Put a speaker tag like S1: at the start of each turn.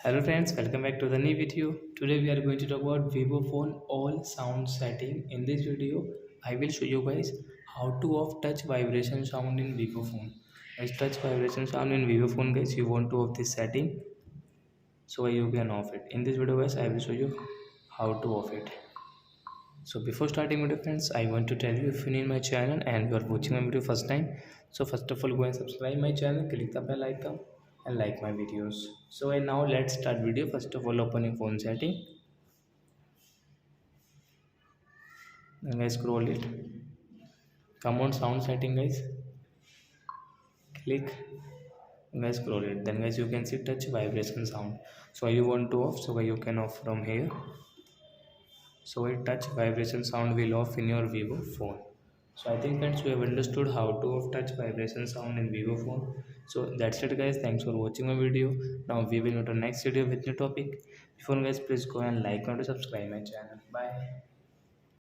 S1: Hello friends, welcome back to the new video. Today we are going to talk about Vivo phone all sound setting. In this video, I will show you guys how to off touch vibration sound in Vivo phone. As touch vibration sound in Vivo phone guys, you want to off this setting so you can off it. In this video guys, I will show you how to off it. So before starting video friends, I want to tell you if you need my channel and you are watching my video first time, so first of all go and subscribe my channel, click the bell icon and like my videos. So and now let's start video. First of all open your phone setting and guys scroll it, come on sound setting guys, click and guys scroll it, then guys you can see touch vibration sound. So you want to off, so you can off from here. So a touch vibration sound will off in your Vivo phone. So I think friends we have understood how to off touch vibration sound in Vivo phone. So that's it guys. Thanks for watching my video. Now we will meet on next video with new topic. Before guys please go and like and subscribe my channel. Bye.